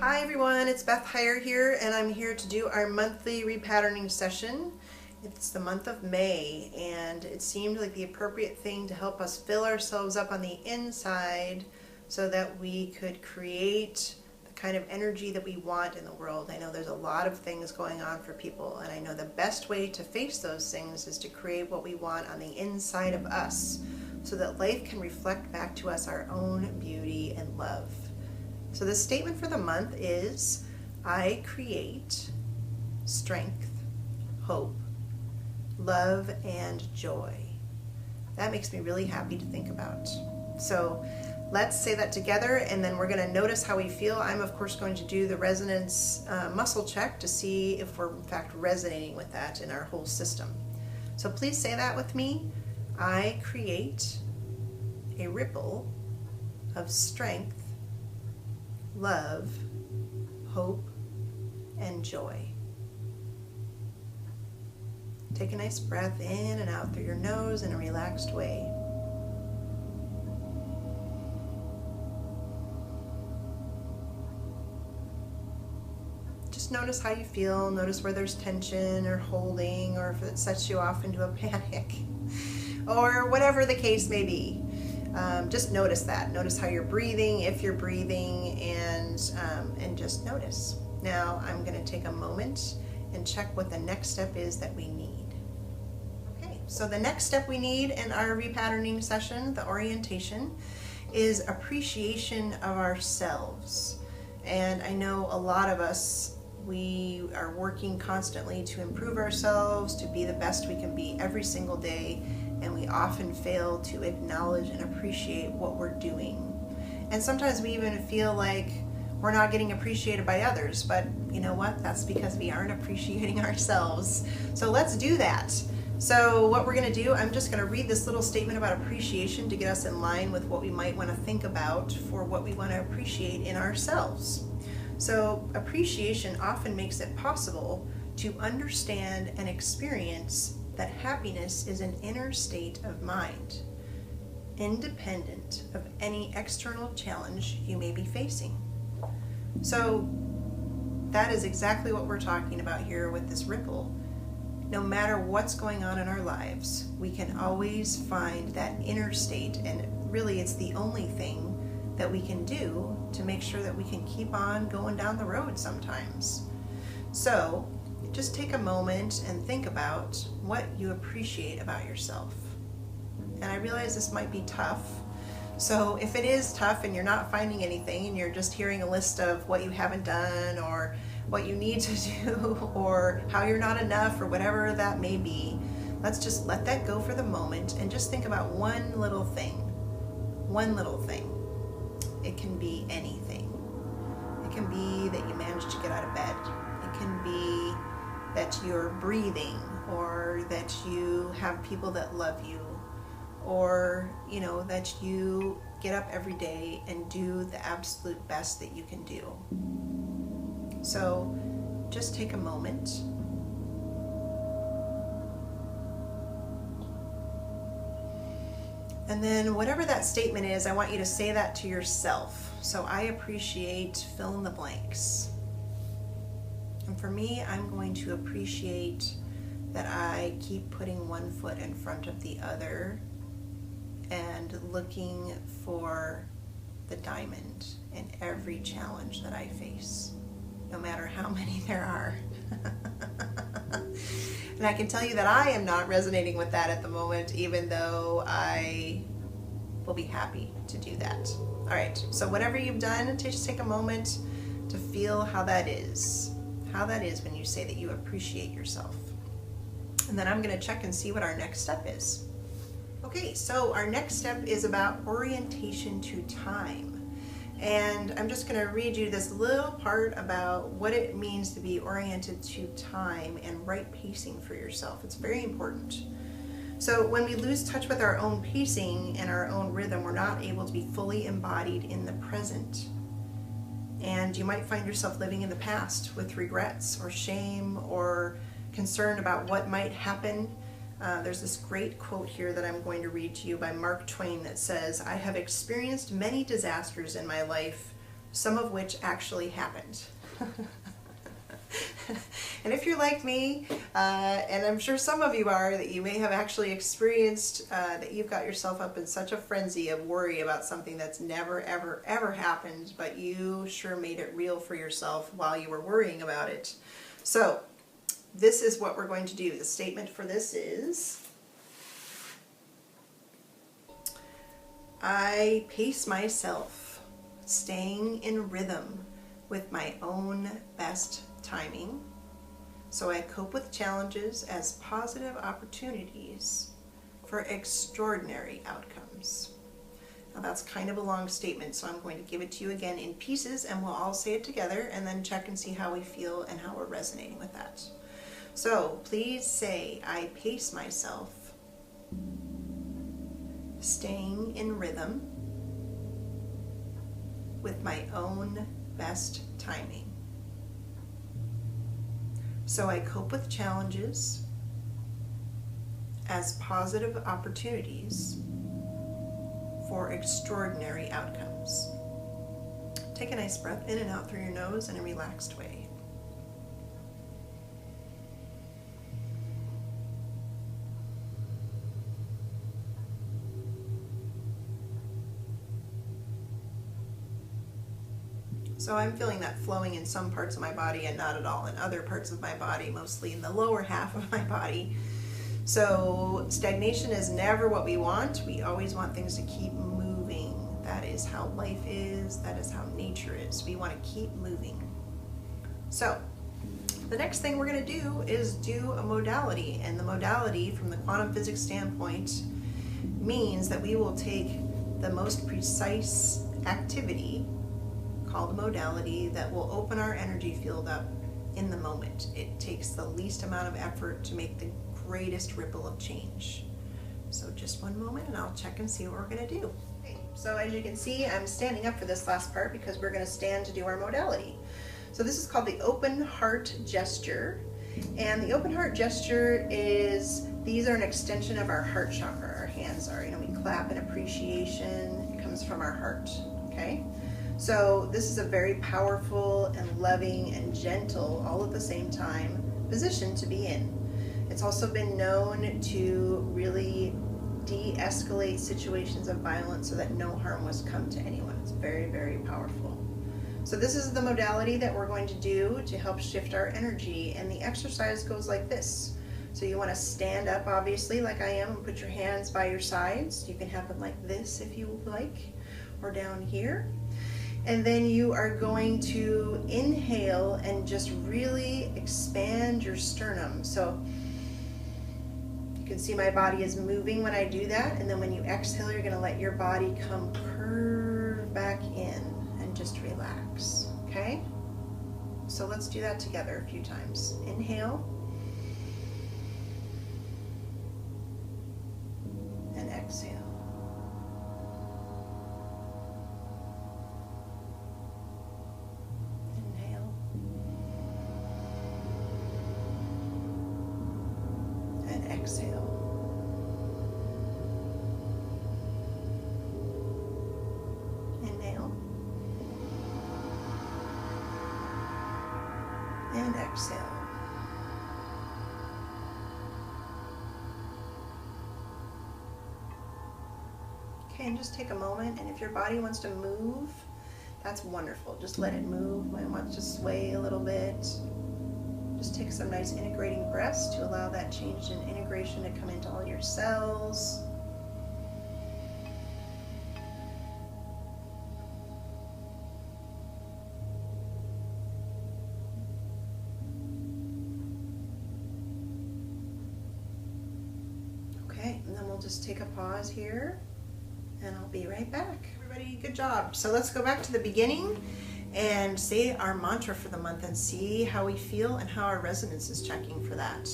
Hi everyone, it's Beth Heyer here, and I'm here to do our monthly repatterning session. It's the month of May, and it seemed like the appropriate thing to help us fill ourselves up on the inside so that we could create the kind of energy that we want in the world. I know there's a lot of things going on for people, and I know the best way to face those things is to create what we want on the inside of us so that life can reflect back to us our own beauty and love. So the statement for the month is, I create strength, hope, love, and joy. That makes me really happy to think about. So let's say that together, and then we're going to notice how we feel. I'm of course going to do the resonance muscle check to see if we're in fact resonating with that in our whole system. So please say that with me. I create a ripple of strength, love, hope, and joy. Take a nice breath in and out through your nose in a relaxed way. Just notice how you feel. Notice where there's tension or holding, or if it sets you off into a panic, or whatever the case may be. Just notice that. Notice how you're breathing, if you're breathing, and just notice. Now I'm going to take a moment and check what the next step is that we need. Okay, so the next step we need in our repatterning session, the orientation, is appreciation of ourselves. And I know a lot of us, we are working constantly to improve ourselves, to be the best we can be every single day, and we often fail to acknowledge and appreciate what we're doing. And sometimes we even feel like we're not getting appreciated by others, but you know what? That's because we aren't appreciating ourselves. So let's do that. So what we're going to do, I'm just going to read this little statement about appreciation to get us in line with what we might want to think about for what we want to appreciate in ourselves. So appreciation often makes it possible to understand and experience that happiness is an inner state of mind, independent of any external challenge you may be facing. So that is exactly what we're talking about here with this ripple. No matter what's going on in our lives, we can always find that inner state, and really it's the only thing that we can do to make sure that we can keep on going down the road sometimes. So just take a moment and think about what you appreciate about yourself. And I realize this might be tough. So if it is tough and you're not finding anything and you're just hearing a list of what you haven't done or what you need to do or how you're not enough or whatever that may be, let's just let that go for the moment and just think about one little thing. One little thing. It can be anything. It can be that you managed to get out of bed. It can be that you're breathing, or that you have people that love you, or that you get up every day and do the absolute best that you can do. So just take a moment. And then whatever that statement is, I want you to say that to yourself. So I appreciate fill in the blanks. And for me, I'm going to appreciate that I keep putting one foot in front of the other and looking for the diamond in every challenge that I face, no matter how many there are. And I can tell you that I am not resonating with that at the moment, even though I will be happy to do that. All right, so whatever you've done, just take a moment to feel how that is. How that is when you say that you appreciate yourself. And then I'm going to check and see what our next step is. Okay, so our next step is about orientation to time. And I'm just going to read you this little part about what it means to be oriented to time and right pacing for yourself. It's very important. So when we lose touch with our own pacing and our own rhythm, we're not able to be fully embodied in the present. And you might find yourself living in the past with regrets or shame or concern about what might happen. There's this great quote here that I'm going to read to you by Mark Twain that says, "I have experienced many disasters in my life, some of which actually happened. And if you're like me, and I'm sure some of you are, that you may have actually experienced that you've got yourself up in such a frenzy of worry about something that's never, ever, ever happened, but you sure made it real for yourself while you were worrying about it. So this is what we're going to do. The statement for this is, I pace myself, staying in rhythm with my own best timing, so I cope with challenges as positive opportunities for extraordinary outcomes. Now that's kind of a long statement, so I'm going to give it to you again in pieces, and we'll all say it together and then check and see how we feel and how we're resonating with that. So please say, I pace myself, staying in rhythm with my own best timing, so I cope with challenges as positive opportunities for extraordinary outcomes. Take a nice breath in and out through your nose in a relaxed way. So I'm feeling that flowing in some parts of my body and not at all in other parts of my body, mostly in the lower half of my body. So stagnation is never what we want. We always want things to keep moving. That is how life is. That is how nature is. We want to keep moving. So the next thing we're going to do is do a modality. And the modality, from the quantum physics standpoint, means that we will take the most precise activity called modality that will open our energy field up in the moment. It takes the least amount of effort to make the greatest ripple of change. So just one moment and I'll check and see what we're going to do. Okay, so as you can see, I'm standing up for this last part because we're going to stand to do our modality. So this is called the open heart gesture. And the open heart gesture is, these are an extension of our heart chakra. Our hands are, we clap in appreciation. It comes from our heart, okay? So this is a very powerful and loving and gentle, all at the same time, position to be in. It's also been known to really de-escalate situations of violence so that no harm was come to anyone. It's very, very powerful. So this is the modality that we're going to do to help shift our energy, and the exercise goes like this. So you want to stand up, obviously, like I am, and put your hands by your sides. You can have them like this if you would like, or down here. And then you are going to inhale and just really expand your sternum. So you can see my body is moving when I do that. And then when you exhale, you're going to let your body come curve back in and just relax. Okay? So let's do that together a few times. Inhale. And exhale. Exhale. Inhale. And exhale. Okay, and just take a moment, and if your body wants to move, that's wonderful. Just let it move. It wants to sway a little bit. Just take some nice integrating breaths to allow that change in integration to come into all your cells. Okay, and then we'll just take a pause here, and I'll be right back. Everybody, good job. So let's go back to the beginning and say our mantra for the month and see how we feel and how our resonance is checking for that.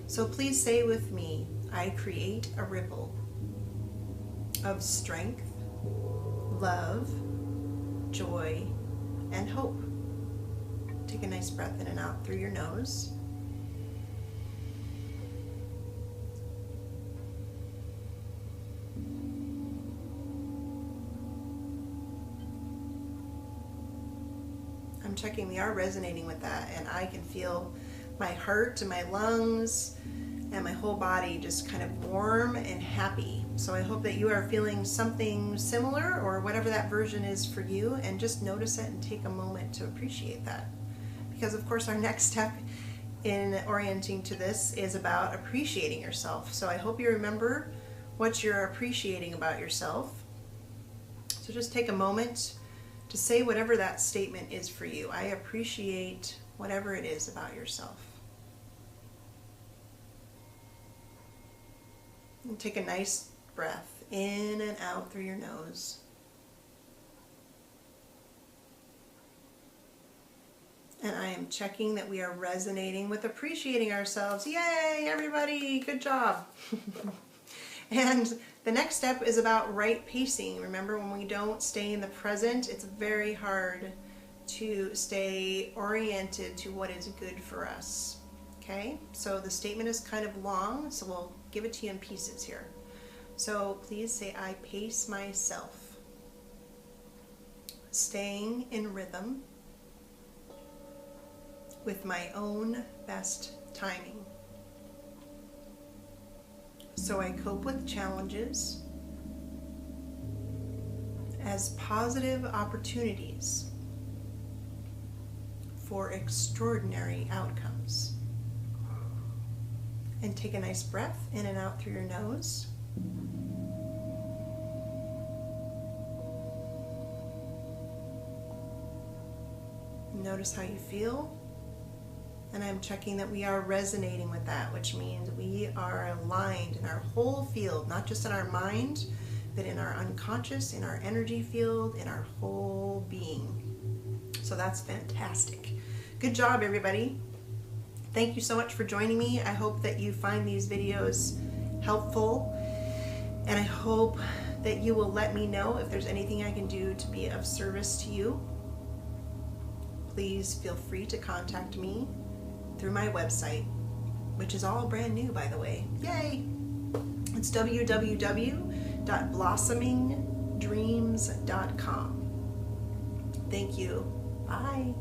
So please say with me, I create a ripple of strength, love, joy, and hope. Take a nice breath in and out through your nose. I'm checking we are resonating with that, and I can feel my heart and my lungs and my whole body just kind of warm and happy. So I hope that you are feeling something similar, or whatever that version is for you, and just notice it and take a moment to appreciate that. Because of course our next step in orienting to this is about appreciating yourself. So I hope you remember what you're appreciating about yourself. So just take a moment to say whatever that statement is for you. I appreciate whatever it is about yourself. And take a nice breath in and out through your nose. And I am checking that we are resonating with appreciating ourselves. Yay, everybody, good job. And the next step is about right pacing. Remember, when we don't stay in the present, it's very hard to stay oriented to what is good for us. Okay, so the statement is kind of long, so we'll give it to you in pieces here. So please say, I pace myself, staying in rhythm with my own best timing. So I cope with challenges as positive opportunities for extraordinary outcomes. And take a nice breath in and out through your nose. Notice how you feel. And I'm checking that we are resonating with that, which means we are aligned in our whole field, not just in our mind, but in our unconscious, in our energy field, in our whole being. So that's fantastic. Good job, everybody. Thank you so much for joining me. I hope that you find these videos helpful, and I hope that you will let me know if there's anything I can do to be of service to you. Please feel free to contact me through my website, which is all brand new, by the way. Yay! It's www.blossomingdreams.com. Thank you. Bye.